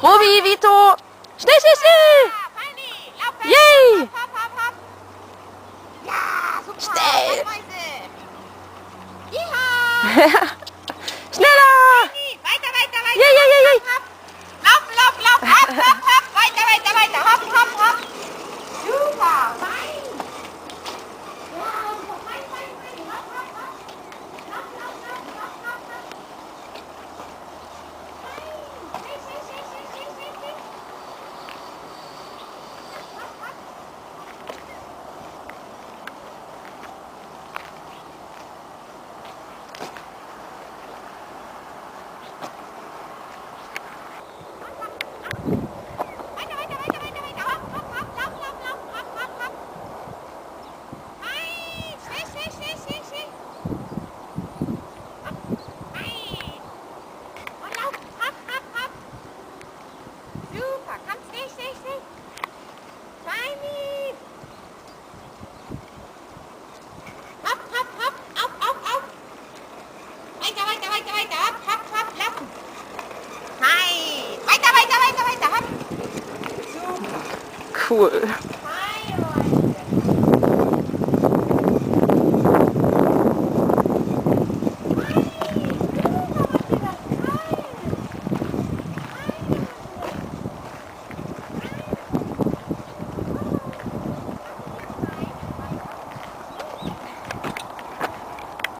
Robi, Vito. Schnell, schnell, schnell. Fanny, lauf weg. Yay. Hopp, hopp, hopp, hopp. Ja, super. Schnell. Mäuse. Yeehaw. Schneller. Fanny, weiter, weiter, weiter. Yay, yay, yay, yay. Hopp, hopp. Lauf, lauf, lauf. Hopp, hopp, hopp. Weiter, weiter, weiter. Hopp, hopp, hopp. Super. Fein. Ja, super. Fein, fein, fein. Hopp, hopp, hopp. Lauf, lauf, lauf, lauf, lauf, lauf. Fein. Schnell, schnell, schnell, schnell, schnell, schnell, schnell. Hopp, hopp. Weiter, weiter, weiter, weiter, weiter. Hopp, hopp, hopp. Lauf, lauf, lauf. Hopp, hopp, hopp. Fein. Schnell, schnell, schnell, schnell, schnell. Hopp. Fein. Und lauf. Hopp, hopp, hopp. Super. Komm, schnell, schnell, schnell. Feini. Hopp, hopp, hopp. Auf, auf, auf. Weiter, weiter, weiter, weiter. Hopp, hopp, hopp. Laufen. Fein. Weiter, weiter, weiter, weiter. Hopp. Super. Cool.